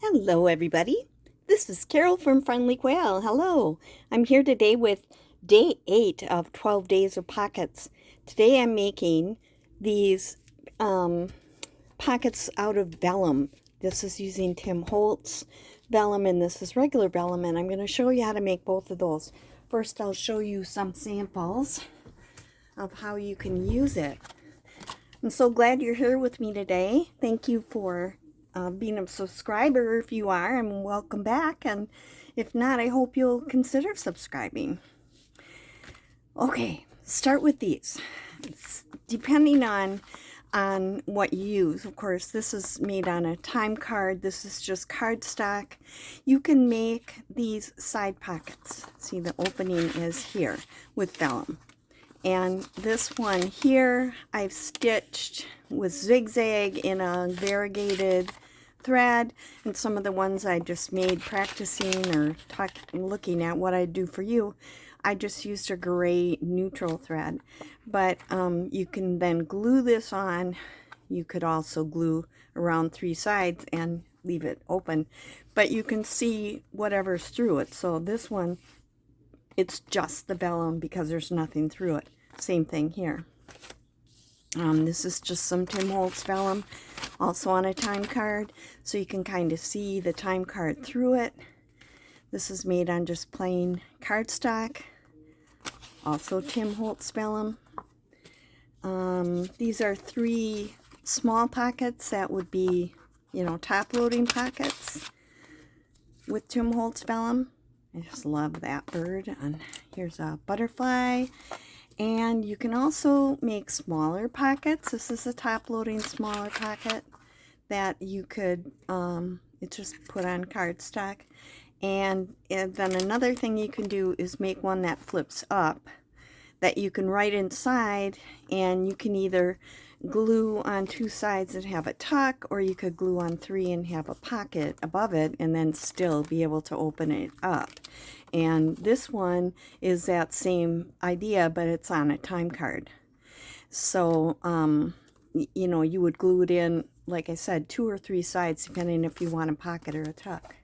Hello, everybody. This is Carol from Friendly Quail. Hello. I'm here today with day 8 of 12 Days of Pockets. Today I'm making these pockets out of vellum. This is using Tim Holtz vellum and this is regular vellum, and I'm going to show you how to make both of those. First, I'll show you some samples of how you can use it. I'm so glad you're here with me today. Thank you for being a subscriber if you are, and welcome back. And if not, I hope you'll consider subscribing. Okay, start with these. Depending on what you use. Of course, this is made on a time card. This is just cardstock. You can make these side pockets. See, the opening is here with vellum. And this one here I've stitched with zigzag in a variegated thread, and some of the ones I just made practicing or looking at what I do for you, I just used a gray neutral thread. But you can then glue this on. You could also glue around 3 sides and leave it open, but you can see whatever's through it. So this one, it's just the vellum because there's nothing through it. Same thing here. This is just some Tim Holtz vellum, also on a time card, so you can kind of see the time card through it. This is made on just plain cardstock, also Tim Holtz vellum. These are 3 small pockets that would be, top loading pockets with Tim Holtz vellum. I just love that bird. And here's a butterfly. And you can also make smaller pockets. This is a top-loading smaller pocket that you could just put on cardstock. And then another thing you can do is make one that flips up that you can write inside, and you can either glue on 2 sides and have a tuck, or you could glue on 3 and have a pocket above it and then still be able to open it up. And this one is that same idea, but it's on a time card. So, you would glue it in, like I said, 2 or 3 sides, depending if you want a pocket or a tuck.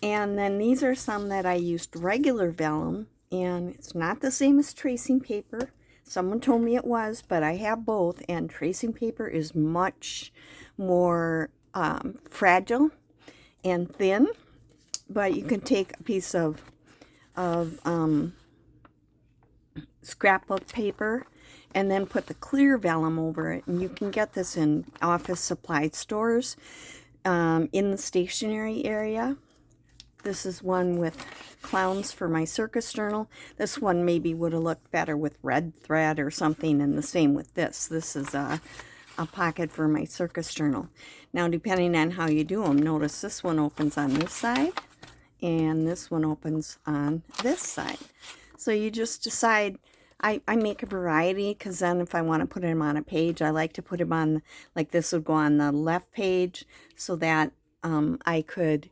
And then these are some that I used regular vellum, and it's not the same as tracing paper. Someone told me it was, but I have both, and tracing paper is much more fragile and thin. But you can take a piece of scrapbook paper and then put the clear vellum over it, and you can get this in office supply stores in the stationery area. This is one with clowns for my circus journal. This one maybe would have looked better with red thread or something, and the same with this. This is a pocket for my circus journal. Now, depending on how you do them, notice this one opens on this side, and this one opens on this side. So you just decide. I make a variety, because then if I want to put them on a page, I like to put them on, like this would go on the left page, so that I could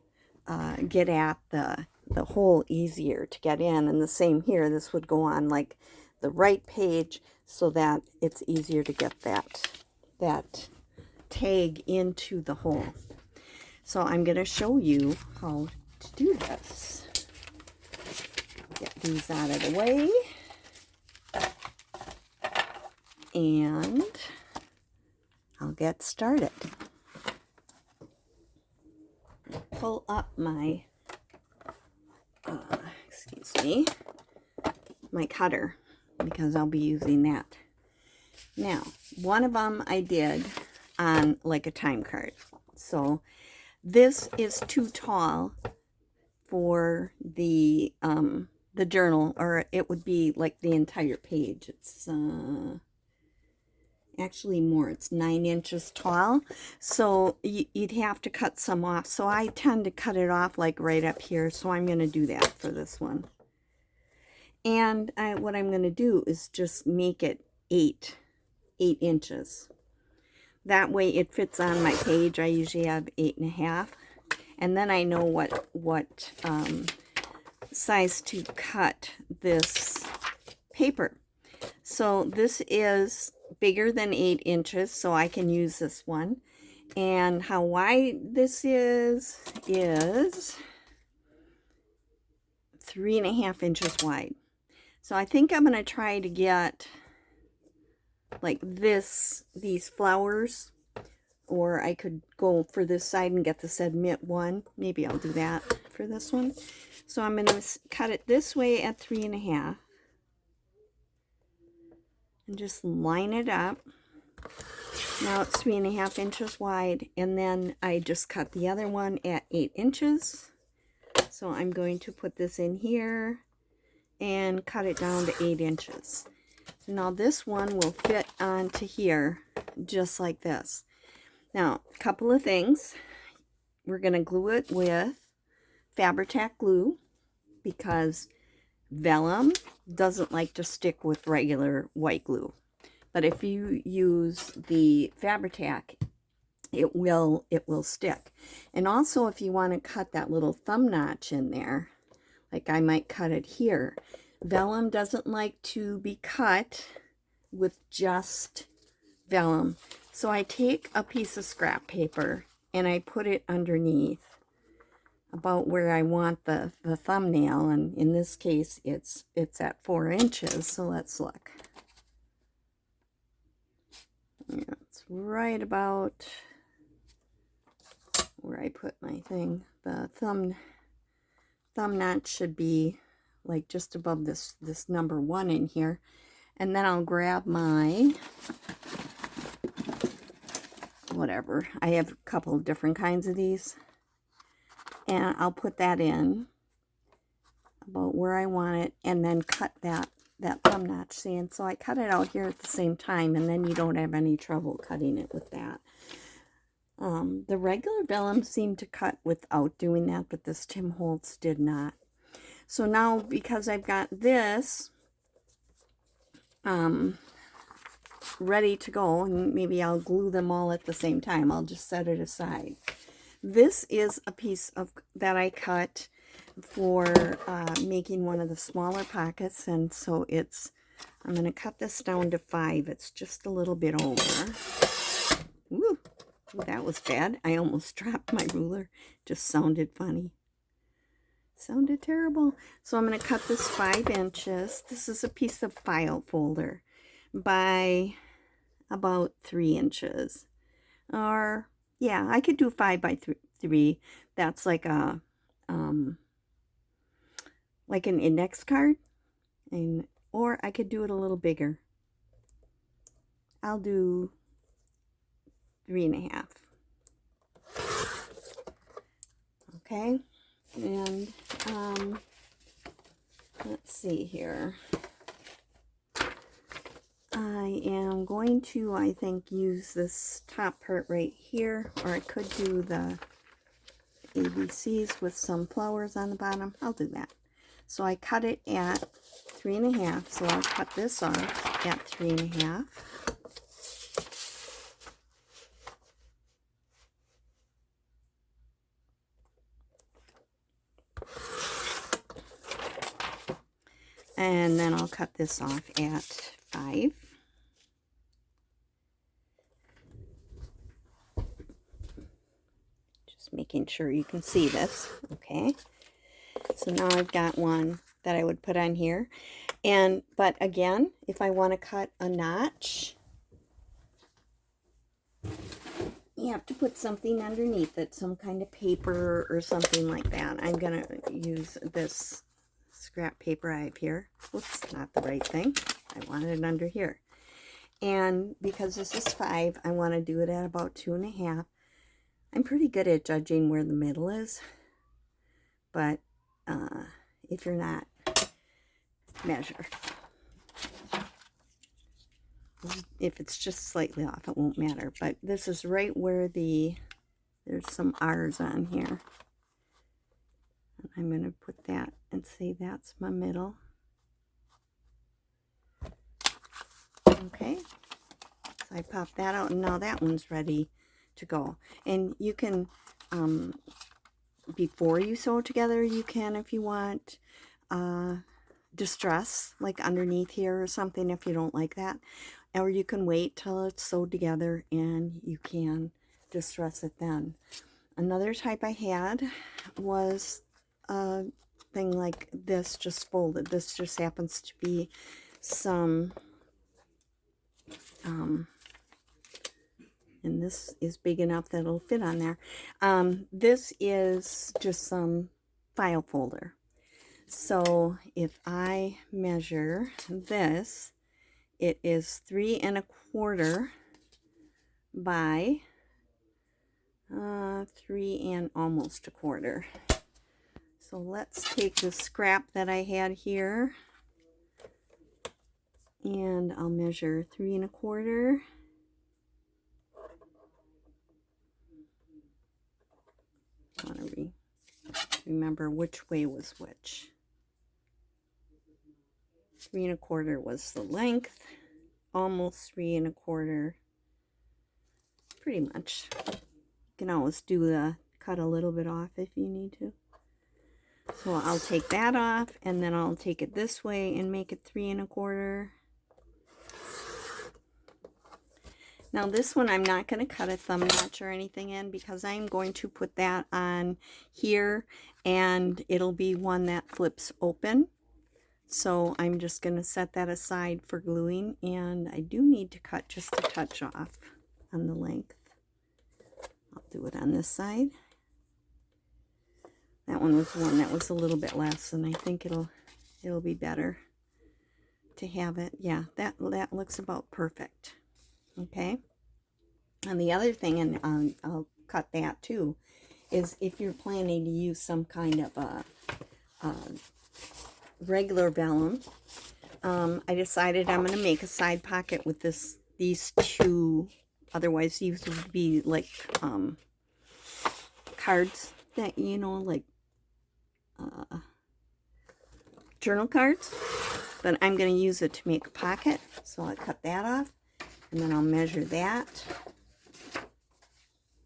get at the hole easier to get in. And the same here, this would go on like the right page, so that it's easier to get that tag into the hole. So I'm going to show you how to do this. Get these out of the way, and I'll get started. Pull up my my cutter, because I'll be using that. Now, one of them I did on like a time card. So this is too tall for the journal, or it would be like the entire page. It's actually more, it's 9 inches tall, so you'd have to cut some off. So I tend to cut it off like right up here, so I'm going to do that for this one. And what I'm going to do is just make it 8 inches. That way it fits on my page. I usually have 8.5, and then I know what size to cut this paper. So this is bigger than 8 inches, so I can use this one. And how wide this is 3.5 inches wide. So I think I'm going to try to get like these flowers, or I could go for this side and get the said knit one. Maybe I'll do that for this one. So I'm going to cut it this way at 3.5 and just line it up. Now it's 3.5 inches wide, and then I just cut the other one at 8 inches. So I'm going to put this in here and cut it down to 8 inches. So now this one will fit onto here just like this. Now, a couple of things. We're going to glue it with Fabri-Tac glue because Vellum doesn't like to stick with regular white glue. But if you use the Fabri-Tac, it will stick. And also, if you want to cut that little thumb notch in there, like I might cut it here, Vellum doesn't like to be cut with just Vellum. So I take a piece of scrap paper and I put it underneath about where I want the thumbnail, and in this case it's at 4 inches. So let's look. Yeah, it's right about where I put my thing. The thumb notch should be like just above this number 1 in here. And then I'll grab my whatever. I have a couple of different kinds of these. And I'll put that in about where I want it, and then cut that thumb notch. See, and so I cut it out here at the same time, and then you don't have any trouble cutting it with that. The regular Vellum seemed to cut without doing that, but this Tim Holtz did not. So now, because I've got this ready to go, and maybe I'll glue them all at the same time. I'll just set it aside. This is a piece of that I cut for making one of the smaller pockets, and so I'm going to cut this down to 5. It's just a little bit over. Woo, that was bad. I almost dropped my ruler. Just sounded funny. Sounded terrible. So I'm going to cut this 5 inches. This is a piece of file folder by about 3 inches. Or, yeah, I could do 5 by 3. That's like a like an index card, or I could do it a little bigger. I'll do 3.5. Okay, and let's see here. I am going to, I think, use this top part right here, or I could do the ABCs with some flowers on the bottom. I'll do that. So I cut it at 3.5, so I'll cut this off at 3.5. And then I'll cut this off at 5. Just making sure you can see this. Okay. So now I've got one that I would put on here. But again, if I want to cut a notch, you have to put something underneath it, some kind of paper or something like that. I'm going to use this scrap paper I have here. Whoops, not the right thing. I want it under here. And because this is 5, I want to do it at about 2.5. I'm pretty good at judging where the middle is, but if you're not, measure. If it's just slightly off, it won't matter. But this is right where there's some R's on here. And I'm going to put that and say that's my middle. Okay. So I pop that out, and now that one's ready to go. And you can, before you sew together, you can, if you want, distress, like underneath here or something, if you don't like that. Or you can wait till it's sewed together, and you can distress it then. Another type I had was a thing like this, just folded. This just happens to be some, and this is big enough that it'll fit on there. This is just some file folder. So if I measure this, it is 3 1/4 by 3 and almost 1/4. So let's take the scrap that I had here, and I'll measure 3 1/4. I want to remember which way was which. 3 1/4 was the length, almost 3 1/4. Pretty much. You can always do the cut a little bit off if you need to. So I'll take that off, and then I'll take it this way and make it 3 1/4. Now this one I'm not going to cut a thumb notch or anything in, because I'm going to put that on here, and it'll be one that flips open. So I'm just going to set that aside for gluing, and I do need to cut just a touch off on the length. I'll do it on this side. That one was one that was a little bit less, and I think it'll be better to have it. Yeah, that looks about perfect. Okay. And the other thing, and I'll cut that too, is if you're planning to use some kind of a regular vellum, I decided I'm going to make a side pocket with these two. Otherwise these would be like cards that, you know, like journal cards, but I'm going to use it to make a pocket. So I'll cut that off, and then I'll measure that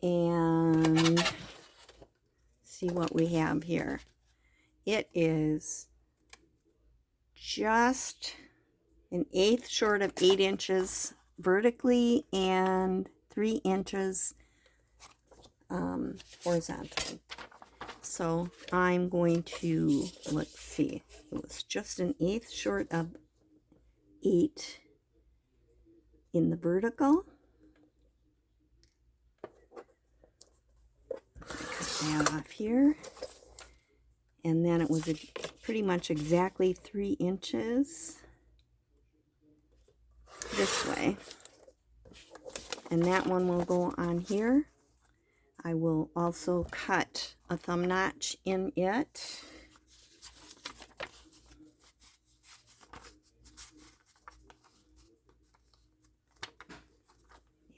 and see what we have here. It is just 1/8 short of 8 inches vertically and 3 inches horizontally. So I'm going to, let's see, it was just 1/8 short of 8 in the vertical. Cut that off here. And then it was pretty much exactly 3 inches this way. And that one will go on here. I will also cut a thumb notch in it.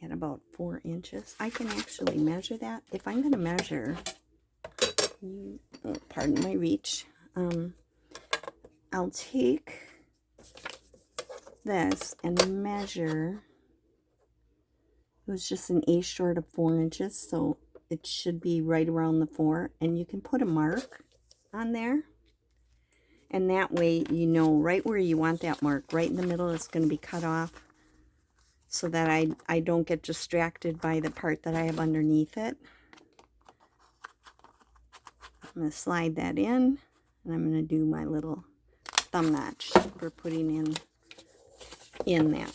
At about 4 inches. I can actually measure that. If I'm going to measure, pardon my reach, I'll take this and measure. It was just 1/8 short of 4 inches, so it should be right around the 4. And you can put a mark on there, and that way you know right where you want that mark. Right in the middle is going to be cut off, so that I don't get distracted by the part that I have underneath it. I'm going to slide that in, and I'm going to do my little thumb notch for putting in that,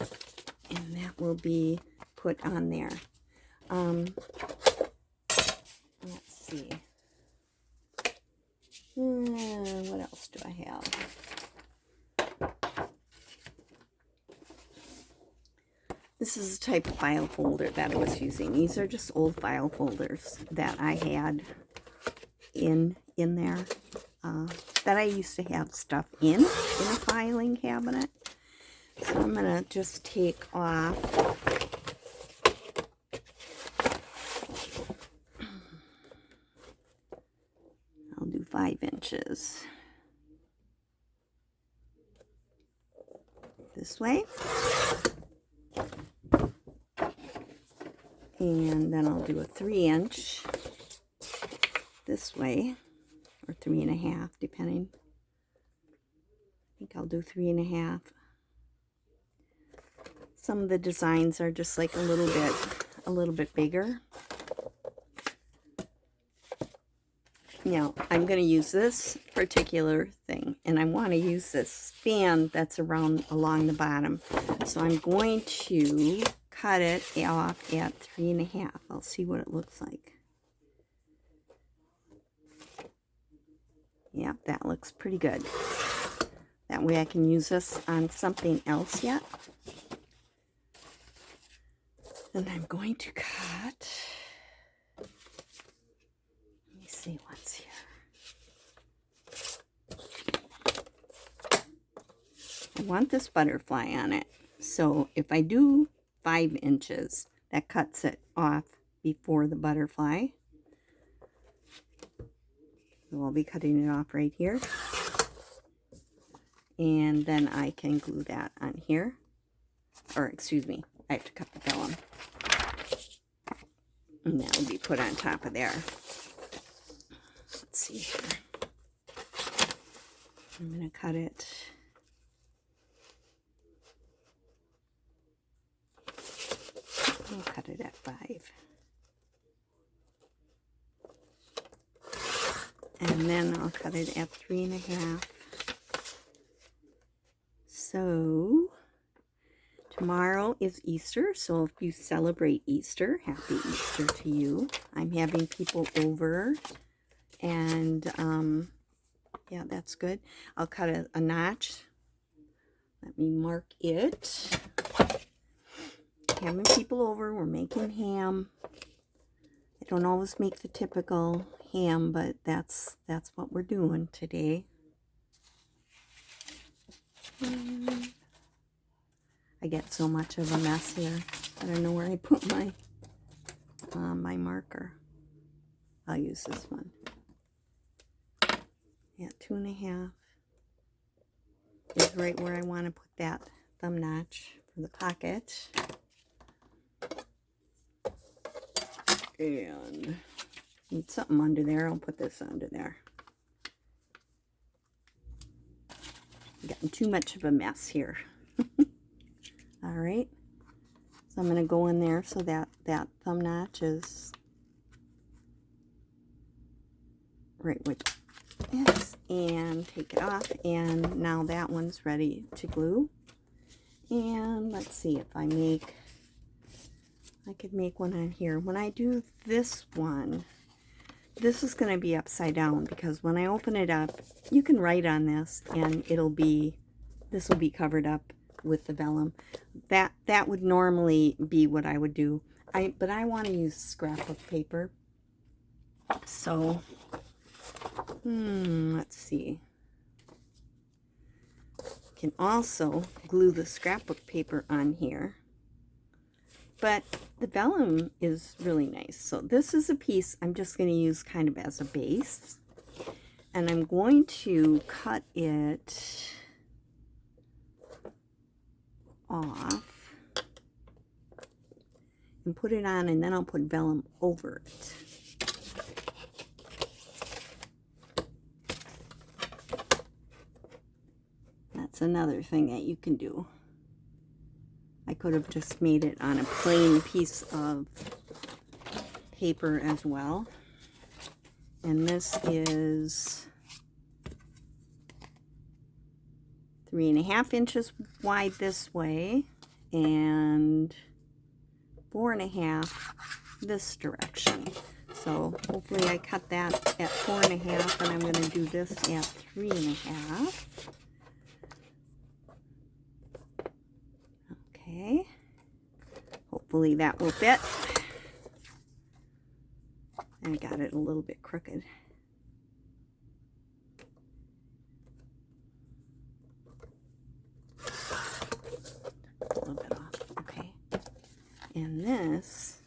and that will be put on there. Let's see. What else do I have? This is the type of file folder that I was using. These are just old file folders that I had in there, that I used to have stuff in a filing cabinet. So I'm going to just take off I'll do 5 inches this way. And then I'll do a 3 inch this way, or 3 1/2, depending. I think I'll do 3 1/2. Some of the designs are just like a little bit bigger. Now, I'm going to use this particular thing, and I want to use this span that's along the bottom. So I'm going to cut it off at 3.5. I'll see what it looks like. Yep, that looks pretty good. That way I can use this on something else yet. And I'm going to cut... see what's here. I want this butterfly on it. So if I do 5 inches, that cuts it off before the butterfly. So I'll be cutting it off right here. And then I can glue that on here. Or excuse me, I have to cut the vellum. And that will be put on top of there. Let's see here. I'm going to cut it. I'll cut it at 5. And then I'll cut it at 3.5. So, tomorrow is Easter, so if you celebrate Easter, happy Easter to you. I'm having people over. And, yeah, that's good. I'll cut a notch. Let me mark it. Having people over. We're making ham. I don't always make the typical ham, but that's what we're doing today. I get so much of a mess here. I don't know where I put my, my marker. I'll use this one. Yeah, 2.5 is right where I want to put that thumb notch for the pocket. And need something under there. I'll put this under there. I'm getting too much of a mess here. All right. So I'm going to go in there so that thumb notch is right with this, and take it off, and now that one's ready to glue. And let's see if I could make one on here. When I do this one, this is going to be upside down, because when I open it up, you can write on this and this will be covered up with the vellum. That would normally be what I would do. But I want to use scrapbook paper. So let's see. Can also glue the scrapbook paper on here. But the vellum is really nice. So this is a piece I'm just going to use kind of as a base. And I'm going to cut it off and put it on, and then I'll put vellum over it. That's another thing that you can do. I could have just made it on a plain piece of paper as well. And this is 3.5 inches wide this way and 4.5 this direction. So hopefully I cut that at 4.5, and I'm going to do this at 3.5. Okay, hopefully that will fit. I got it a little bit crooked. A little bit off, okay. And this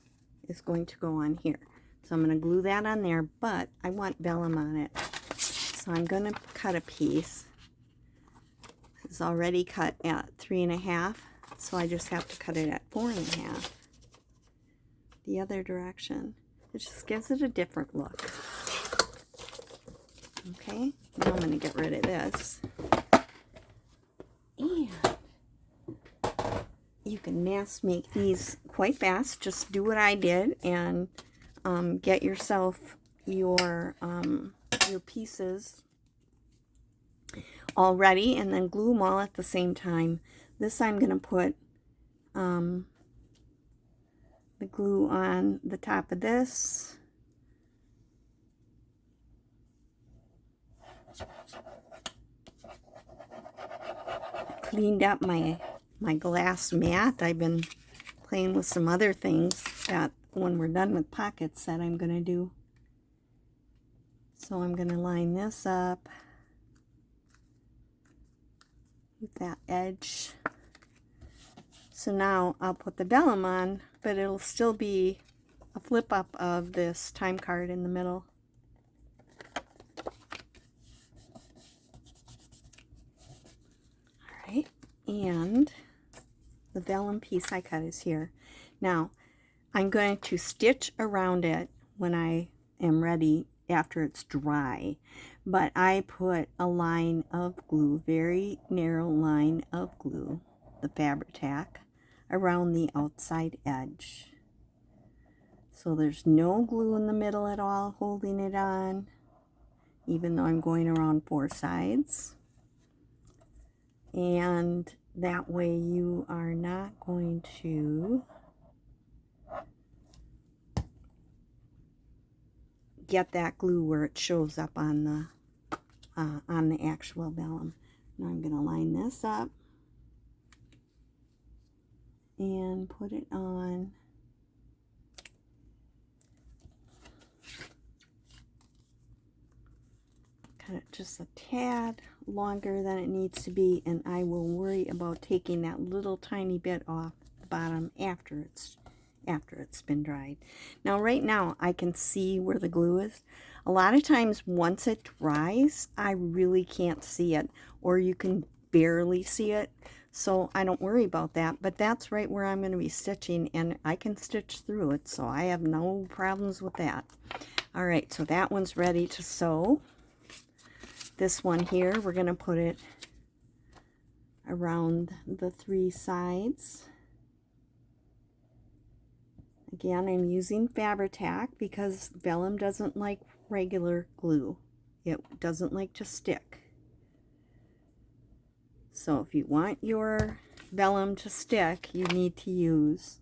is going to go on here. So I'm going to glue that on there, but I want vellum on it. So I'm going to cut a piece. This is already cut at 3.5. So I just have to cut it at 4.5. The other direction. It just gives it a different look. Okay, now I'm going to get rid of this. And you can mass make these quite fast. Just do what I did and get yourself your pieces all ready, and then glue them all at the same time. This I'm going to put the glue on the top of this. Cleaned up my glass mat. I've been playing with some other things that when we're done with pockets that I'm going to do. So I'm going to line this up with that edge. So now I'll put the vellum on, but it'll still be a flip up of this time card in the middle. Alright, and the vellum piece I cut is here. Now I'm going to stitch around it when I am ready after it's dry, but I put a line of glue, very narrow line of glue, the fabric tack, around the outside edge. So there's no glue in the middle at all holding it on, even though I'm going around 4 sides. And that way you are not going to get that glue where it shows up on the actual vellum. Now I'm going to line this up and put it on. Cut it just a tad longer than it needs to be, and I will worry about taking that little tiny bit off the bottom after it's been dried. Now right now I can see where the glue is. A lot of times once it dries I really can't see it, or you can barely see it, so I don't worry about that. But that's right where I'm going to be stitching, and I can stitch through it, so I have no problems with that. Alright, so that one's ready to sew. This one here, we're going to put it around the 3 sides. Again, I'm using fabric tack because vellum doesn't like regular glue. It doesn't like to stick. So if you want your vellum to stick, you need to use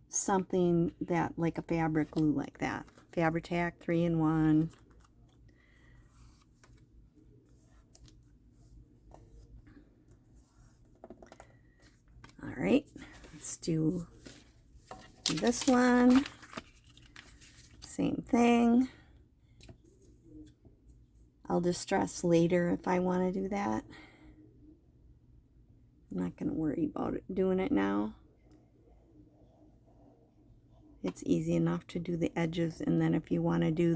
something that, like a fabric glue like that. Fabric tack 3-in-1. Alright, let's do this one. Same thing. I'll distress later if I want to do that. I'm not going to worry about it doing it now. It's easy enough to do the edges, and then if you want to do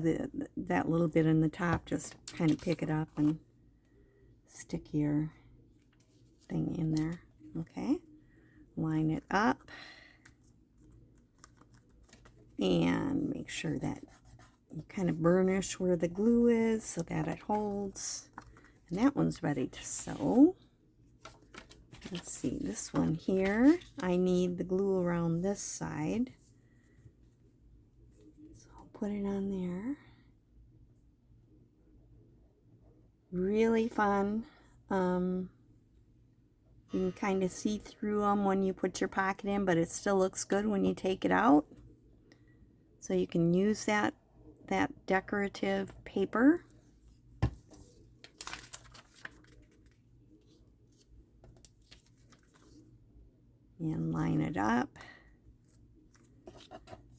that little bit in the top, just kind of pick it up and stick your thing in there. Okay, line it up and make sure that you kind of burnish where the glue is so that it holds. And that one's ready to sew. Let's see, this one here, I need the glue around this side. So I'll put it on there. Really fun. You can kind of see through them when you put your pocket in, but it still looks good when you take it out. So you can use that decorative paper. And line it up.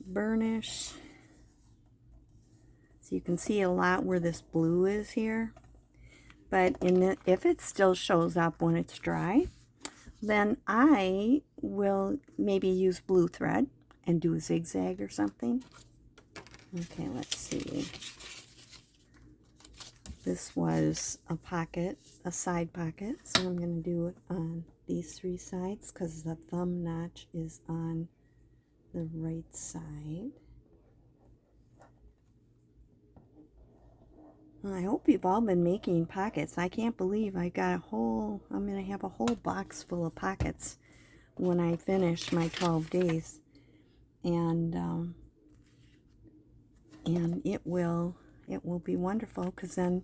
Burnish. So you can see a lot where this blue is here. But if it still shows up when it's dry, then I will maybe use blue thread and do a zigzag or something. Okay, let's see. This was a pocket, a side pocket, so I'm going to do it on these 3 sides because the thumb notch is on the right side. Well, I hope you've all been making pockets. I can't believe I got I'm going to have a whole box full of pockets when I finish my 12 days. And And it will be wonderful, because then,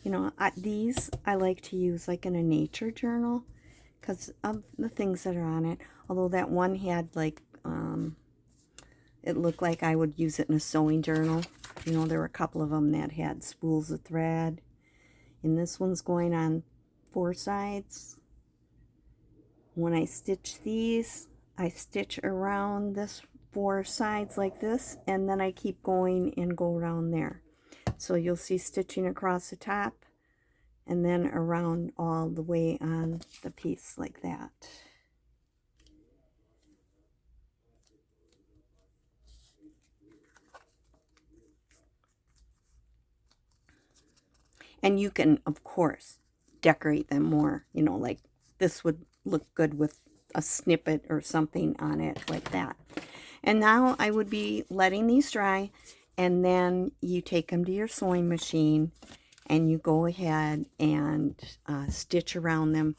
you know, these I like to use like in a nature journal because of the things that are on it. Although that one had like, it looked like I would use it in a sewing journal. You know, there were a couple of them that had spools of thread. And this one's going on 4 sides. When I stitch these, I stitch around this 4 sides like this, and then I keep going and go around there. So you'll see stitching across the top and then around all the way on the piece like that. And you can, of course, decorate them more, you know, like this would look good with a snippet or something on it like that. And now I would be letting these dry, and then you take them to your sewing machine and you go ahead and stitch around them.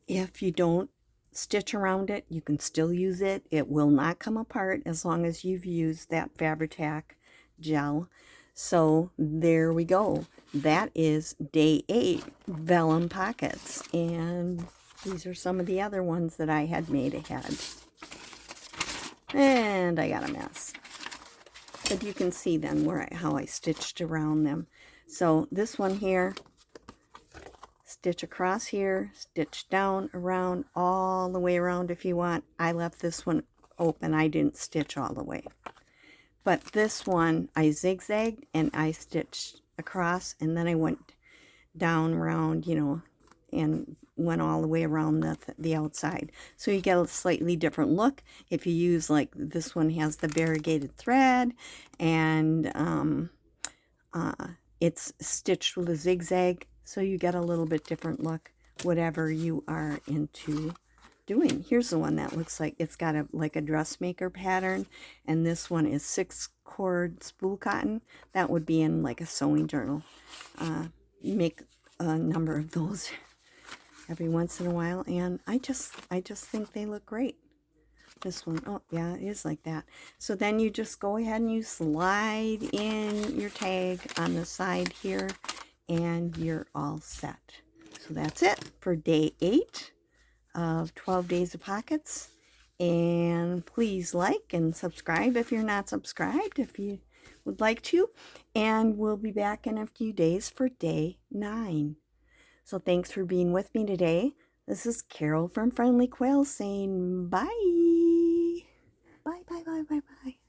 If you don't stitch around it, you can still use it. It will not come apart as long as you've used that Fabri-Tac gel. So there we go. That is day 8 vellum pockets. And these are some of the other ones that I had made ahead. And I got a mess. But you can see then how I stitched around them. So this one here, stitch across here, stitch down, around, all the way around if you want. I left this one open. I didn't stitch all the way. But this one, I zigzagged and I stitched across, and then I went down around, you know, and went all the way around the outside. So you get a slightly different look. If you use, like, this one has the variegated thread, and it's stitched with a zigzag, so you get a little bit different look, whatever you are into doing. Here's the one that looks like it's got like a dressmaker pattern, and this one is 6-cord spool cotton. That would be in like a sewing journal. Make a number of those every once in a while, and I just think they look great. This one, oh yeah, it is like that. So then you just go ahead and you slide in your tag on the side here, and you're all set. So that's it for day 8 of 12 Days of Pockets. And please like and subscribe if you're not subscribed, if you would like to. And we'll be back in a few days for day 9. So thanks for being with me today. This is Carol from Friendly Quail saying bye. Bye, bye, bye, bye, bye.